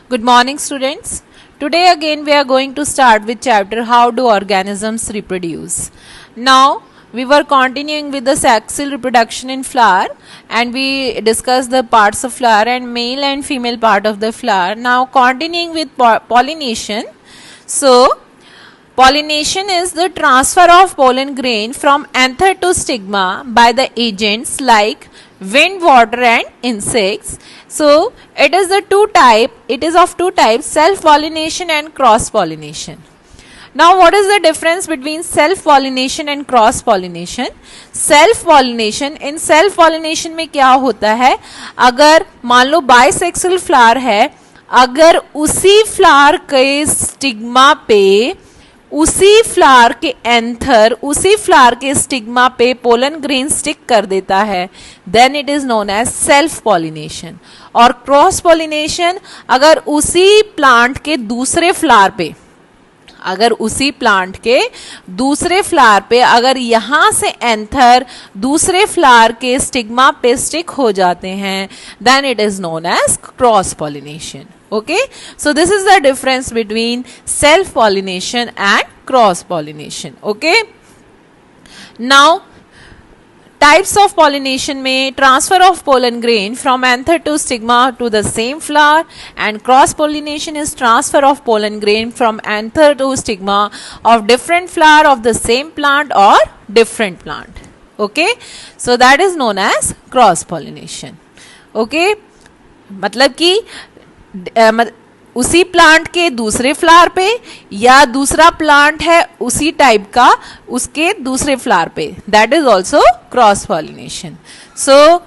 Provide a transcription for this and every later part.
Good morning, students. Today again we are going to start with chapter How do organisms reproduce. Now we were continuing with the sexual reproduction in flower and we discussed the parts of flower and male and female part of the flower. Now continuing with pollination. So pollination is the transfer of pollen grain from anther to stigma by the agents like wind, water and insects. So it is of two types, self-pollination and cross-pollination. Now what is the difference between self-pollination and cross-pollination? Self-pollination, in self-pollination में क्या होता है, अगर मान लो bisexual flower है, अगर उसी flower के स्टिग्मा पे, उसी फ्लावर के एंथर, उसी फ्लावर के स्टिग्मा पे पोलन ग्रेन स्टिक कर देता है, then it is known as self pollination. और क्रॉस पॉलिनेशन, अगर उसी प्लांट के दूसरे फ्लावर पे, अगर उसी प्लांट के दूसरे फ्लावर पे अगर यहां से एंथर दूसरे फ्लावर के स्टिग्मा पे स्टिक हो जाते हैं, then it is known as cross pollination. Okay, so this is the difference between self pollination and cross pollination. Okay, now types of pollination में transfer of pollen grain from anther to stigma to the same flower, and cross pollination is transfer of pollen grain from anther to stigma of different flower of the same plant or different plant. Okay, so that is known as cross pollination. Okay, मतलब कि उसी plant के दूसरे flower पे या दूसरा plant है उसी टाइप का उसके दूसरे फ्लावर पे, that is also cross pollination. So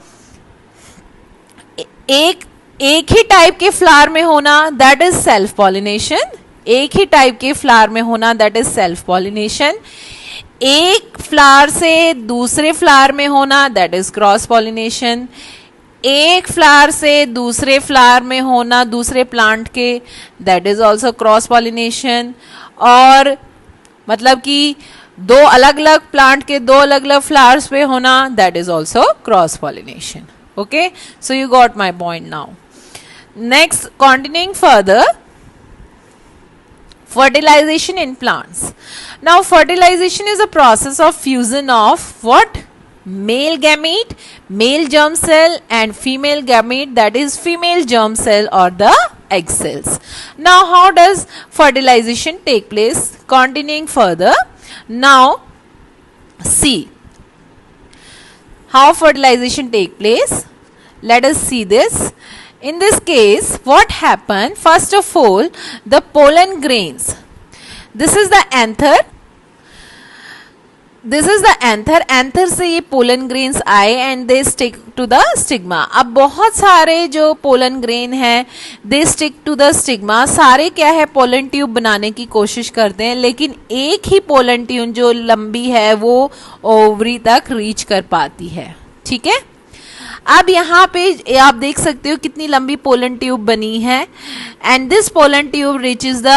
एक ही टाइप के फ्लावर में होना, दैट इज सेल्फ पॉलिनेशन. एक ही टाइप के फ्लावर में होना, दैट इज सेल्फ पॉलिनेशन. एक फ्लावर से दूसरे फ्लावर में होना, दैट इज क्रॉस पॉलिनेशन. एक फ्लावर से दूसरे फ्लावर में होना दूसरे प्लांट के, that is also cross pollination. और मतलब कि दो अलग अलग प्लांट के दो अलग अलग फ्लावर्स पे होना, that is also cross pollination. Okay, so you got my point now. Next, continuing further, fertilization in plants. Now fertilization is a process of fusion of what? Male gamete, male germ cell, and female gamete, that is female germ cell or the egg cells. Now how does fertilization take place? Continuing further, now see how fertilization take place. Let us see this. In this case, what happened? First of all, the pollen grains. This is the anther. This is the anther. Anther से ये pollen grains आए and they stick to the stigma. अब बहुत सारे जो pollen grain हैं, they stick to the stigma. सारे क्या है, pollen tube बनाने की कोशिश करते हैं, लेकिन एक ही pollen tube जो लंबी है वो ओवरी तक रीच कर पाती है. ठीक है, अब यहाँ पे आप देख सकते हो कितनी लंबी पोलन ट्यूब बनी है, and this pollen tube reaches the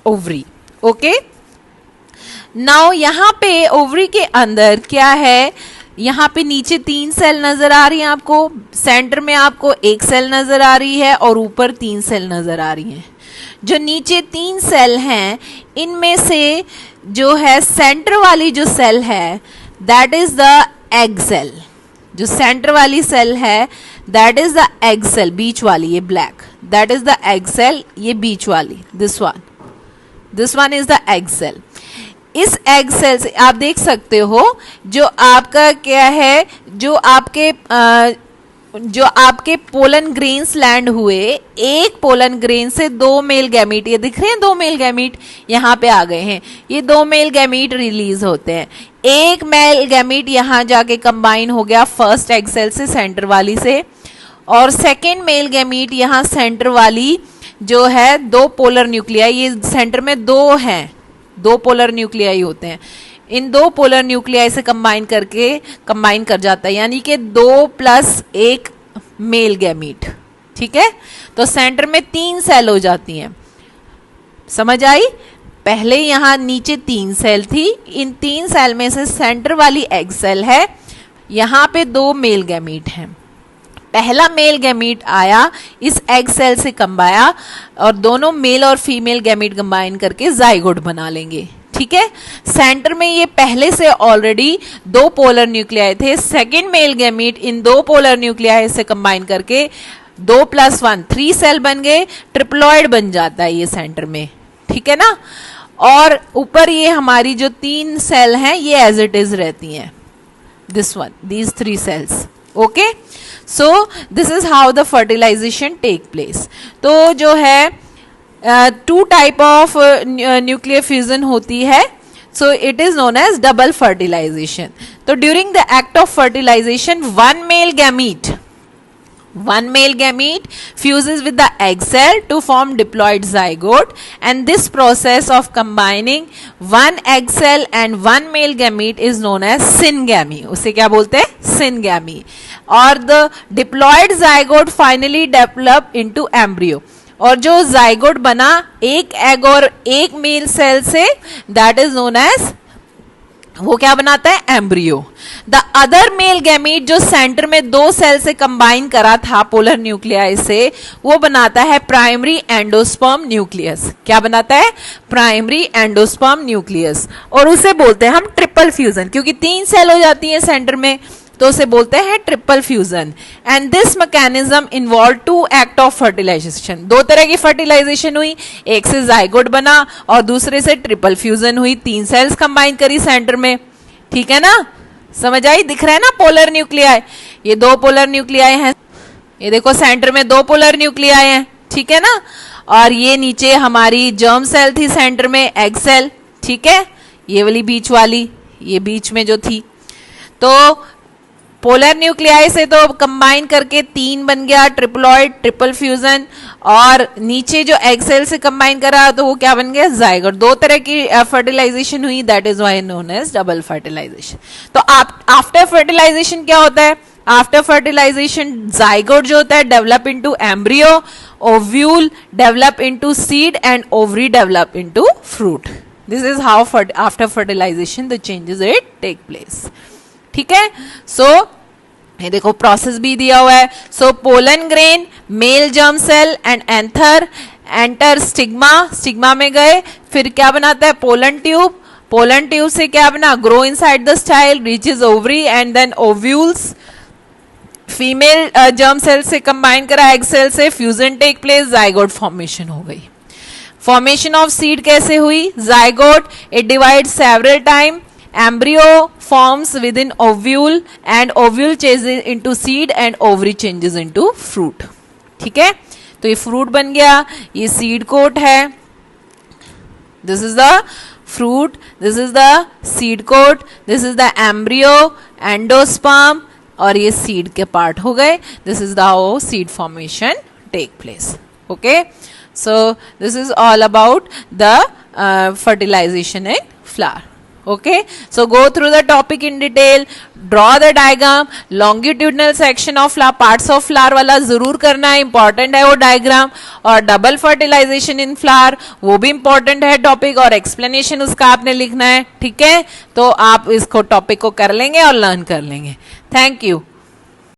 ovary. Okay, now यहाँ पे ओवरी के अंदर क्या है, यहाँ पे नीचे 3 सेल नजर आ रही है आपको, सेंटर में आपको 1 सेल नजर आ रही है और ऊपर 3 सेल नजर आ रही है. जो नीचे 3 सेल हैं इनमें से जो है सेंटर वाली जो सेल है, that is the egg cell. जो सेंटर वाली सेल है, that is the egg cell. बीच वाली ये black, that is the egg cell. ये बीच वाली this one is the egg cell. इस एग सेल से आप देख सकते हो जो आपका क्या है, जो आपके पोलन ग्रेन्स लैंड हुए, एक पोलन ग्रेन से 2 मेल गैमीट, ये दिख रहे हैं 2 मेल गैमीट यहाँ पे आ गए हैं. ये 2 मेल गैमीट रिलीज होते हैं. एक मेल गैमीट यहाँ जाके कंबाइन हो गया फर्स्ट एग सेल से, सेंटर वाली से, और सेकेंड मेल गैमीट यहाँ सेंटर वाली जो है 2 पोलर न्यूक्लियाई, ये सेंटर में 2 हैं, 2 पोलर न्यूक्लियाई होते हैं. इन 2 पोलर न्यूक्लियाई से कंबाइन कर जाता है, यानी कि 2 + 1 मेल गैमीट. ठीक है, तो सेंटर में 3 सेल हो जाती हैं. समझ आई? पहले यहाँ नीचे 3 सेल थी, इन 3 सेल में से सेंटर वाली एग सेल है, यहाँ पे 2 मेल गैमीट हैं. पहला मेल गैमीट आया, इस एग सेल से कंबाया और दोनों मेल और फीमेल गैमीट कंबाइन करके जाइगोट बना लेंगे। ठीक है, सेंटर में ये पहले से ऑलरेडी 2 पोलर न्यूक्लियाई थे, सेकेंड मेल गैमीट इन 2 पोलर न्यूक्लियाई से कंबाइन करके 2 + 1 3 सेल बन गए, ट्रिप्लॉइड बन जाता है ये सेंटर में। ठीक है ना, और ऊपर ये हमारी जो 3 सेल हैं ये एज इट इज रहती हैं, this one, these 3 cells. Okay, so this is how the fertilization take place. तो जो है 2 type of nuclear fusion होती है, so it is known as double fertilization. तो during the act of fertilization, one male gamete fuses with the egg cell to form diploid zygote, and this process of combining one egg cell and one male gamete is known as syngamy. उसे क्या बोलते हैं? syngamy. और the diploid zygote finally develop into embryo. और जो zygote बना एक egg और एक male cell से, that is known as, वो क्या बनाता है? Embryo. The other male gamete जो सेंटर में 2 सेल से कंबाइन करा था पोलर न्यूक्लियाई से, वो बनाता है प्राइमरी एंडोस्पर्म न्यूक्लियस. क्या बनाता है? Primary endosperm nucleus. और उसे बोलते हैं हम ट्रिपल फ्यूजन, क्योंकि 3 सेल हो जाती है सेंटर में, तो उसे बोलते हैं triple fusion. And this mechanism involve 2 act of fertilization. 2 तरह की फर्टिलाइजेशन हुई, एक से जाइगोट बना और दूसरे से ट्रिपल फ्यूजन हुई, 3 सेल्स कंबाइन करी सेंटर में. ठीक है ना, समझ आई? दिख रहा है ना पोलर न्यूक्लियाई, ये 2 पोलर न्यूक्लियाई हैं, ये देखो सेंटर में 2 पोलर न्यूक्लियाई हैं. ठीक है ना, और ये नीचे हमारी जर्म सेल थी, सेंटर में एग सेल. ठीक है, ये वाली बीच वाली, ये बीच में जो थी, तो पोलर न्यूक्लियाई से तो कंबाइन करके 3 बन गया, ट्रिप्लॉइड, ट्रिपल फ्यूजन. और नीचे जो एग सेल से कंबाइन करा तो वो क्या बन गया? जाइगोट. 2 तरह की फर्टिलाइजेशन हुई, that is why known as double fertilization. तो आफ्टर फर्टिलाइजेशन क्या होता है? आफ्टर फर्टिलाइजेशन जाइगोट जो होता है develop into embryo, ovule develop into seed and ovary develop into fruit. This is how after fertilization the changes it take place. ठीक है, सो ये देखो प्रोसेस भी दिया हुआ है. So pollen grain, male germ cell and anther enter stigma, stigma में गए, फिर क्या बनाता है? Pollen tube. पोलन ट्यूब से क्या बना? Grow inside the style, reaches ovary and then ovules. Female germ cell से कंबाइन करा एग सेल से, fusion take place, zygote formation हो गई. फॉर्मेशन ऑफ सीड कैसे हुई? Zygote, it divide several time, embryo forms within ovule and ovule changes into seed and ovary changes into fruit. ठीक है, तो ये फ्रूट बन गया, ये सीड कोट है, this is the fruit, this is the seed coat, this is the embryo, endosperm, और ये सीड के पार्ट हो गए. This is the how seed formation take place. Okay, so this is all about the fertilization in flower. Okay, so go through the topic in detail, draw the diagram, longitudinal section of flower, parts of flower वाला जरूर करना है, important है वो diagram. और double fertilization in flower वो भी important है टॉपिक, और explanation उसका आपने लिखना है. ठीक है, तो आप इसको टॉपिक को कर लेंगे और लर्न कर लेंगे. Thank you.